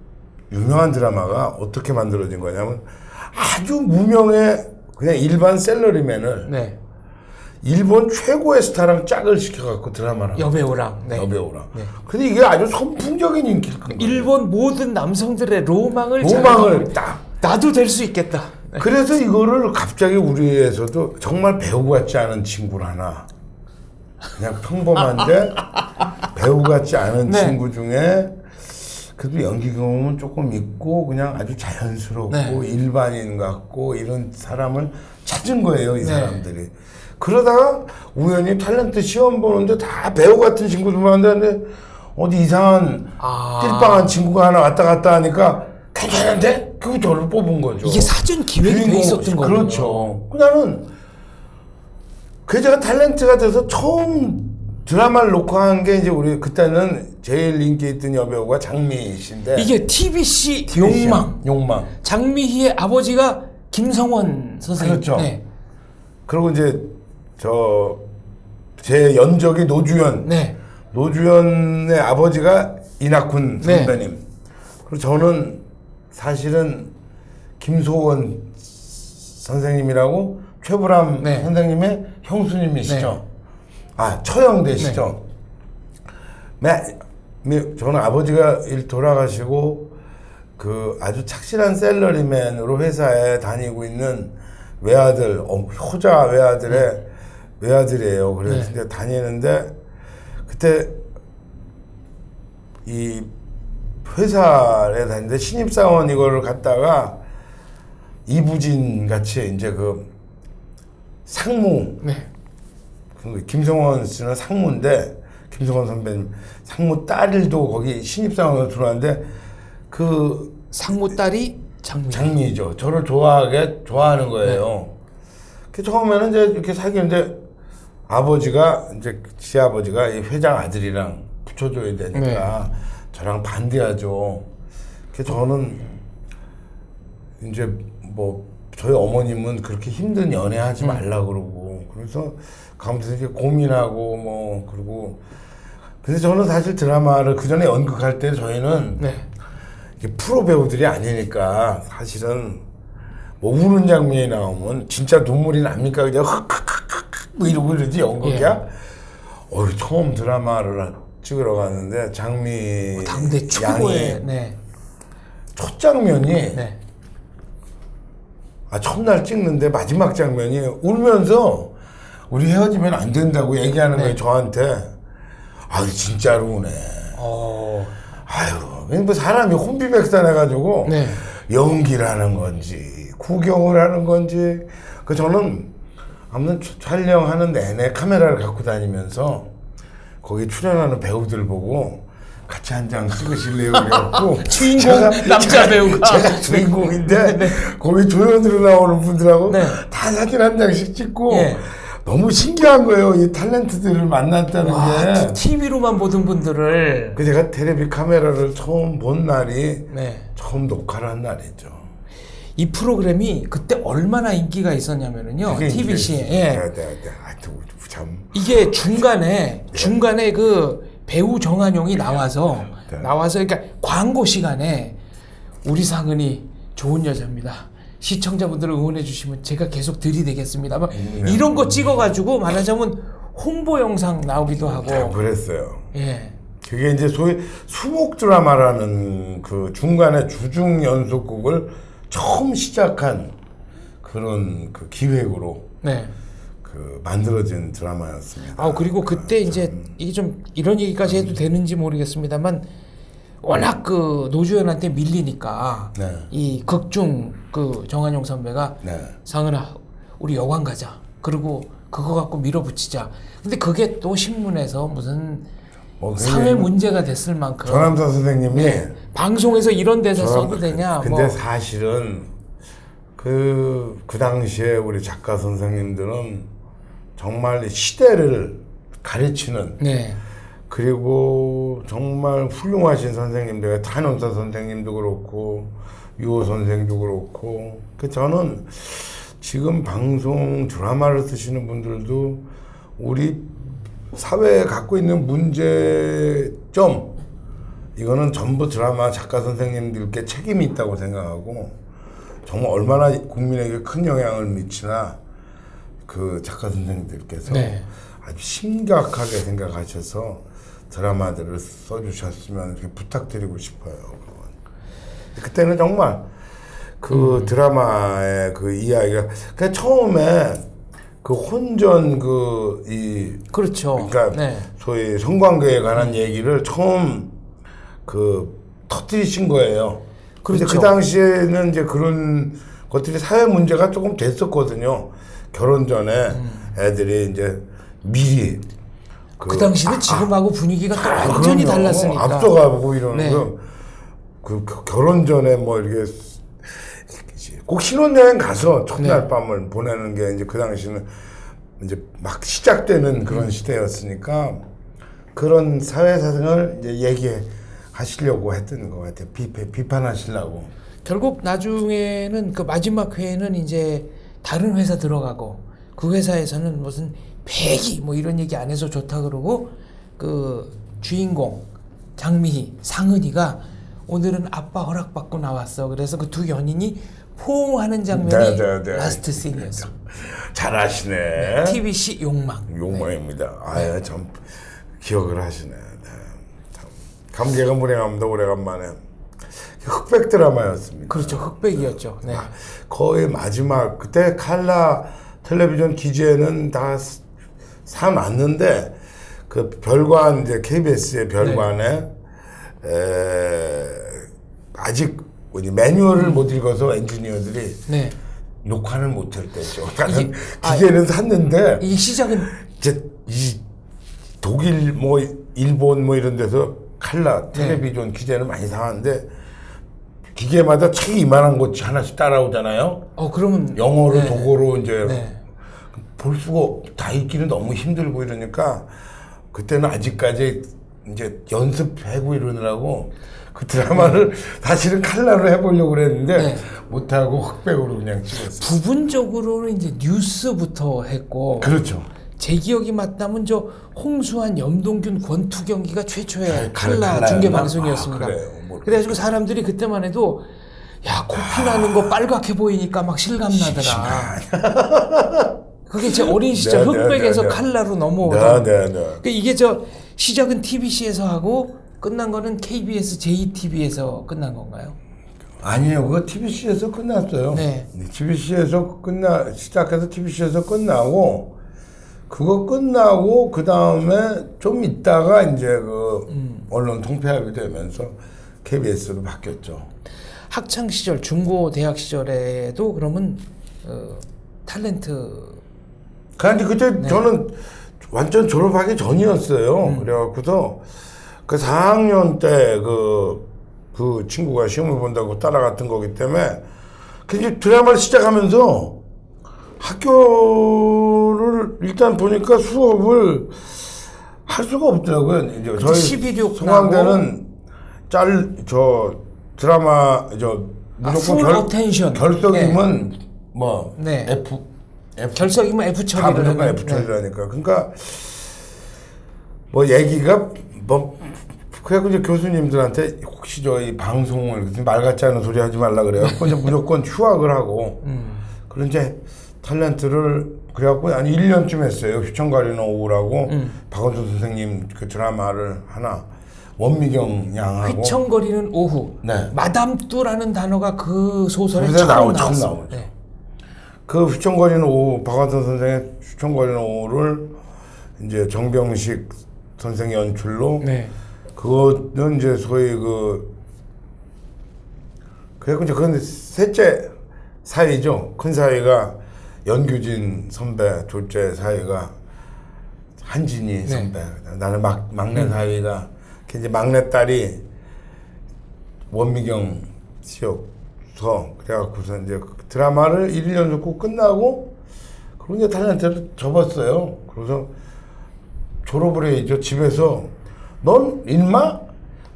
유명한 드라마가 어떻게 만들어진 거냐면 아주 무명의 그냥 일반 샐러리맨을 네. 일본 최고의 스타랑 짝을 시켜갖고 드라마를 여배우랑. 네. 여배우랑. 네. 근데 이게 아주 선풍적인 인기를 끈 거예요. 일본 모든 남성들의 로망을 딱. 나도 될 수 있겠다. 네. 그래서 이거를 갑자기 우리에서도 정말 배우 같지 않은 친구를 하나, 그냥 평범한데 배우 같지 않은 네. 친구 중에 그래도 연기 경험은 조금 있고 그냥 아주 자연스럽고 네. 일반인 같고 이런 사람을 찾은 거예요, 이 사람들이. 그러다가 우연히 탤런트 시험 보는데 다 배우 같은 친구들만 한다는데 어디 이상한 띨빵한 친구가 하나 왔다 갔다 하니까 괜찮은데? 그거 저를 뽑은 거죠. 이게 사전 기획이 돼 있었던 거군요. 그렇죠. 나는 그 제가 탤런트가 돼서 처음 드라마를 놓고 한 게 이제 우리 그때는 제일 인기 있던 여배우가 장미희 씨인데 이게 TBC 욕망. 장미희의 아버지가 김성원 선생님. 그렇죠. 네. 그리고 이제 제 연적이 노주현. 네. 노주현의 아버지가 이낙훈 선배님. 네. 그리고 저는 사실은 김소원 선생님이라고 최불암 네. 선생님의 형수님이시죠. 네. 처형되시죠. 저는 아버지가 돌아가시고 그 아주 착실한 샐러리맨으로 회사에 다니고 있는 외아들, 효자 외아들의 외아들이에요. 그래서 다니는데 그때 이 회사에 다니는데 신입사원 이거를 갖다가 이부진 같이 이제 그 상무, 김성원 씨는 상무인데 김성원 선배님 상무 딸도 거기 신입사원으로 들어왔는데 그 상무 딸이 장미죠. 저를 좋아하는 거예요. 그 처음에는 이제 이렇게 사귀는데 아버지가 이제 시아버지가 이 회장 아들이랑 붙여줘야 되니까 저랑 반대하죠. 그래서 저는 이제 뭐 저희 어머님은 그렇게 힘든 연애하지 말라 그러고 그래서 가면서 이제 고민하고 뭐 그러고 근데 저는 사실 드라마를 그 전에 연극할 때 저희는 이게 프로 배우들이 아니니까 사실은 뭐 우는 장면이 나오면 진짜 눈물이 납니까 그냥 뭐 이러고 그러지 연극이야. 처음 드라마를 찍으러 갔는데 장미 당대 최고의 첫 장면이 첫날 찍는데 마지막 장면이 울면서 우리 헤어지면 안 된다고 얘기하는 거예요 저한테. 진짜로 우네. 뭐 사람이 혼비백산해가지고 연기를 하는 건지 구경을 하는 건지 저는 아무튼 촬영하는 내내 카메라를 갖고 다니면서 거기 출연하는 배우들 보고 같이 한 장 찍으실래요? 그래갖고 주인공 남자 배우가 제가 주인공인데 거기 조연으로 나오는 분들하고 다 사진 한 장씩 찍고 너무 신기한 거예요. 이 탤런트들을 만났다는 게. TV로만 보던 분들을. 제가 텔레비 카메라를 처음 본 날이 처음 녹화를 한 날이죠. 이 프로그램이 그때 얼마나 인기가 있었냐면은요. TBC에. 참. 이게 중간에 그 배우 정한용이 나와서 그러니까 광고 시간에 우리 상은이 좋은 여자입니다. 시청자분들을 응원해 주시면 제가 계속 들이대겠습니다. 막 이런 거 찍어가지고 말하자면 홍보 영상 나오기도 하고. 그랬어요. 그게 이제 소위 수목 드라마라는 그 중간에 주중 연속극을 처음 시작한 그런 그 기획으로 그 만들어진 드라마였습니다. 그리고 그때 이제 이게 좀 이런 얘기까지 해도 되는지 모르겠습니다만 워낙 그 노주현한테 밀리니까 이 극중 그 정한용 선배가 상은아 우리 여관 가자. 그리고 그거 갖고 밀어붙이자. 근데 그게 또 신문에서 무슨 사회 문제가 됐을 만큼 전함선 선생님이 방송에서 이런 데서 써도 되냐. 근데 사실은 그 당시에 우리 작가 선생님들은 정말 시대를 가르치는 그리고 정말 정말 훌륭하신 선생님들, 탄원사 선생님도 그렇고 유호 선생도 그렇고, 그 저는 지금 방송 드라마를 쓰시는 분들도 우리 사회에 갖고 있는 문제점, 이거는 전부 드라마 작가 선생님들께 책임이 있다고 생각하고, 정말 얼마나 국민에게 큰 영향을 미치나 그 작가 선생님들께서 네. 아주 심각하게 생각하셔서 드라마들을 써주셨으면 이렇게 부탁드리고 싶어요. 그때는 정말 그 드라마의 그 이야기가 그냥 처음에 그 혼전 그렇죠. 그러니까 네. 소위 성관계에 관한 얘기를 처음 그 터뜨리신 거예요. 그렇죠. 그 당시에는 이제 그런 것들이 사회 문제가 조금 됐었거든요. 결혼 전에 애들이 이제 미리 그 당시는 지금하고 분위기가 또 완전히 달랐으니까 앞서가고 이러는 네. 그 결혼 전에 뭐 이렇게 꼭 신혼여행 가서 첫날 네. 밤을 보내는 게 이제 그 당시는 이제 막 시작되는 그런 시대였으니까 그런 사회사생을 이제 얘기하시려고 했던 것 같아요. 비판하시려고. 결국 나중에는 그 마지막 회에는 이제 다른 회사 들어가고 그 회사에서는 무슨 배기 뭐 이런 얘기 안 해서 좋다 그러고 그 주인공 장미희, 상은이가 오늘은 아빠 허락받고 나왔어. 그래서 그 두 연인이 포옹하는 장면이 네. 라스트 씬이었어. 잘하시네. 네, TBC 욕망. 욕망입니다. 네. 아예 참 기억을 하시네. 네. 참 감개가 무량합니다. 오래간만에. 흑백 드라마였습니다. 그렇죠. 흑백이었죠. 네. 거의 마지막 그때 칼라 텔레비전 기지에는 다 사놨는데 그 별관 이제 KBS의 별관에 네. 아직 매뉴얼을 못 읽어서 엔지니어들이 네. 녹화를 못할 때죠. 기계는 샀는데 이 시작은 이제 이 독일 뭐 일본 뭐 이런 데서 칼라 텔레비전 네. 기계는 많이 사왔는데 기계마다 책이 이만한 것 하나씩 따라오잖아요. 그러면 영어로 네. 독어로 이제 네. 볼 수가 다 읽기는 너무 힘들고 이러니까 그때는 아직까지 이제 연습하고 이러느라고 그 드라마를 사실은 칼라로 해보려고 그랬는데 네. 못하고 흑백으로 그냥 찍었어요. 부분적으로는 이제 뉴스부터 했고 그렇죠. 제 기억이 맞다면 저 홍수환, 염동균, 권투경기가 최초의 칼라 중계 방송이었습니다. 그래가지고 사람들이 그때만 해도 야 코피 나는 거 빨갛게 보이니까 막 실감 나더라. 그게 제 어린 시절 네, 흑백에서 네, 네, 칼라로 넘어오던. 네. 그러니까 이게 저 시작은 TBC에서 하고 끝난 거는 KBS, JTB에서 끝난 건가요? 아니에요. 그거 TBC에서 끝났어요. 네. TBC에서 시작해서 TBC에서 끝나고 그거 끝나고 그 다음에 좀 있다가 이제 그 언론 통폐합이 되면서 KBS로 바뀌었죠. 학창 시절, 중고 대학 시절에도 그러면 탤런트. 그런데 그때 네. 저는 완전 졸업하기 전이었어요. 그래갖고서 그 4학년 때 그 친구가 시험을 본다고 따라갔던 거기 때문에 그 드라마를 시작하면서 학교를 일단 보니까 수업을 할 수가 없더라고요. 이제 저희 송황대는 드라마 무조건 결석이면 네. 뭐 네. F 결석이면 F 처리를 하면 F 처리라니까. 네. 그러니까 뭐 얘기가 뭐 그래서 이제 교수님들한테 혹시 저희 방송을 말 같지 않은 소리 하지 말라 그래갖고 이제 무조건 휴학을 하고 그런 이제 탤런트를 그래갖고 한 1년쯤 했어요. 휘청거리는 오후라고 박원순 선생님 그 드라마를 하나 원미경 양하고 휘청거리는 오후. 네. 마담뚜라는 단어가 그 소설에 처음 나오죠. 네. 그 휘청거리는 오후 박원순 선생의 휘청거리는 오후를 이제 정병식 선생 연출로 네. 그거는 이제 소위 그래서 이제 그건 셋째 사이죠. 큰 사이가 연규진 선배, 둘째 사이가 한진희 선배, 네. 나는 막내 사이가 이제 막내 딸이 원미경 씨였어. 그래갖고서 이제 드라마를 1연속 끝나고 그리고 이제 탤런트를 접었어요. 그래서 졸업을 해야죠. 집에서 넌 인마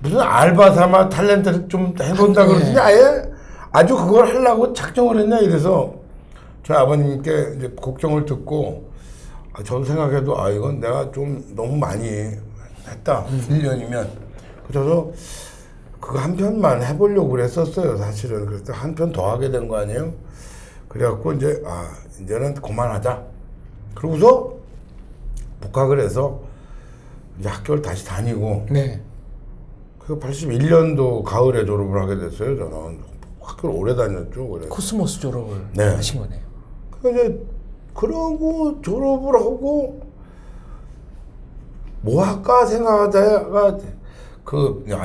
무슨 알바 삼아 탤런트를 좀 해본다 그러더니 아예 아주 그걸 하려고 작정을 했냐 이래서 저희 아버님께 이제 걱정을 듣고 저도 생각해도 이건 내가 좀 너무 많이 했다. 1년이면. 그래서 그거 한 편만 해보려고 그랬었어요, 사실은. 그래서 한 편 더 하게 된 거 아니에요? 그래갖고 이제 이제는 그만하자. 그러고서 복학을 해서 이제 학교를 다시 다니고. 네. 그 81년도 가을에 졸업을 하게 됐어요, 저는. 학교를 오래 다녔죠, 그래. 코스모스 졸업을 하신 거네요. 이제 그러고 졸업을 하고 뭐 할까 생각하다가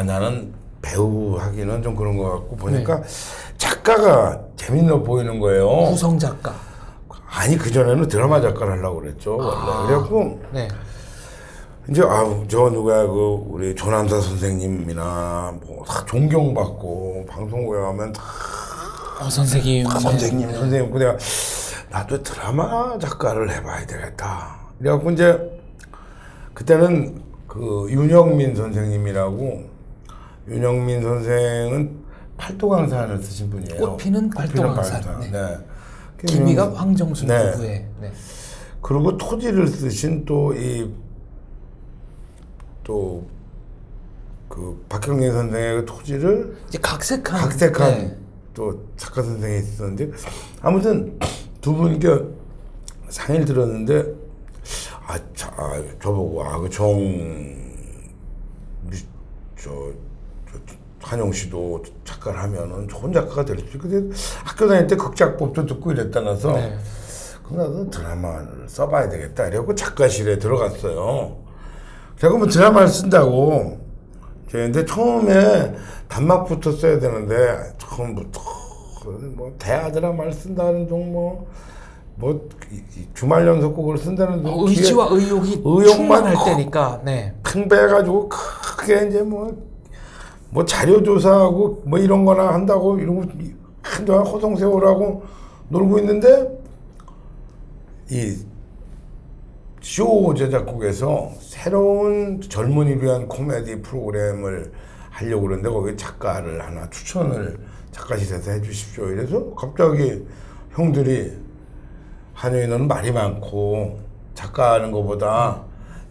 나는 배우 하기는 좀 그런 것 같고 보니까 작가가 재밌어 보이는 거예요. 구성 작가. 아니 그전에는 드라마 작가를 하려고 그랬죠, 원래. 그래갖고 이제 저 누구야 우리 조남사 선생님이나 뭐 다 존경받고 방송국에 가면 다 선생님 선생님 그 내가 나도 드라마 작가를 해봐야 되겠다. 그래갖고 이제 그때는 그 윤영민 선생님이라고 윤영민 선생은 팔도강산을 쓰신 분이에요. 꽃피는 팔도강산. 네. 기미가 황정수 부부의. 네. 그리고 토지를 쓰신 그 박경림 선생의 그 토지를 이제 각색한 또 작가 선생이 있었는데 아무튼 두 분께 상의를 들었는데 저보고 한영 씨도 작가를 하면은 좋은 작가가 될 수 있고 근데 학교 다닐 때 극작법도 듣고 이랬다면서 그럼 나도 드라마를 써봐야 되겠다 이래갖고 작가실에 들어갔어요. 제가 뭐 드라마를 쓴다고 근데 처음에 단막부터 써야 되는데 처음부터 뭐 대하 드라마를 쓴다는 둥 뭐 주말 연속곡을 쓴다는 둥 의지와 의욕만 할 때니까 팽배해가지고 크게 이제 뭐 자료 조사하고 뭐 이런 거나 한다고 이러고 한동안 허송세월하고 놀고 있는데 이 쇼 제작국에서 새로운 젊은이를 위한 코미디 프로그램을 하려고 그러는데 거기 작가를 하나 추천을 작가실에서 해주십시오. 이래서 갑자기 형들이 한영이 너는 말이 많고 작가 하는 것보다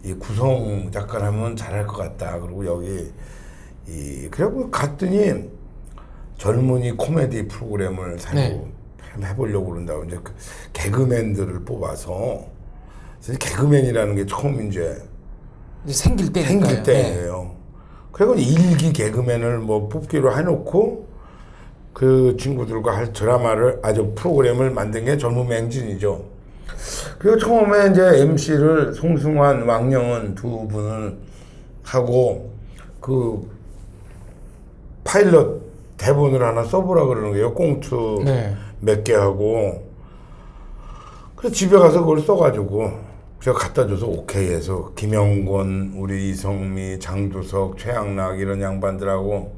이 구성 작가를 하면 잘할 것 같다. 그리고 여기 그래갖고 갔더니 젊은이 코미디 프로그램을 새로 해보려고 그런다고 이제 그 개그맨들을 뽑아서 개그맨이라는 게 처음 이제 생길 때예요. 그리고 일기 개그맨을 뭐 뽑기로 해놓고 그 친구들과 할 드라마를 프로그램을 만든 게 젊은 행진이죠. 그리고 처음에 이제 MC를 송승환, 왕영은 두 분을 하고 그 파일럿 대본을 하나 써보라 그러는 거예요. 꽁트 몇 개 하고. 그래서 집에 가서 그걸 써가지고 제가 갖다 줘서 오케이 해서 김영권, 우리 이성미, 장두석, 최양락 이런 양반들하고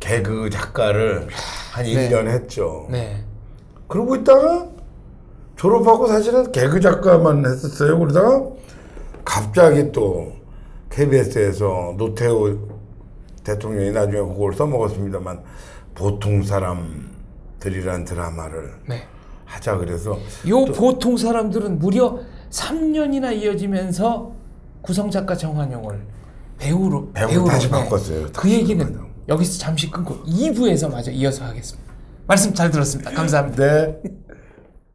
개그 작가를 한 1년 했죠. 그러고 있다가 졸업하고 사실은 개그 작가만 했었어요. 그러다가 갑자기 또 KBS에서 노태우 대통령이 나중에 그걸 써먹었습니다만 보통 사람들이란 드라마를 하자 그래서 보통 사람들은 무려 3년이나 이어지면서 구성작가 정한용을 배우로 다시 바꿨어요. 그 얘기는 여기서 잠시 끊고 2부에서 마저 이어서 하겠습니다. 말씀 잘 들었습니다. 감사합니다. 네.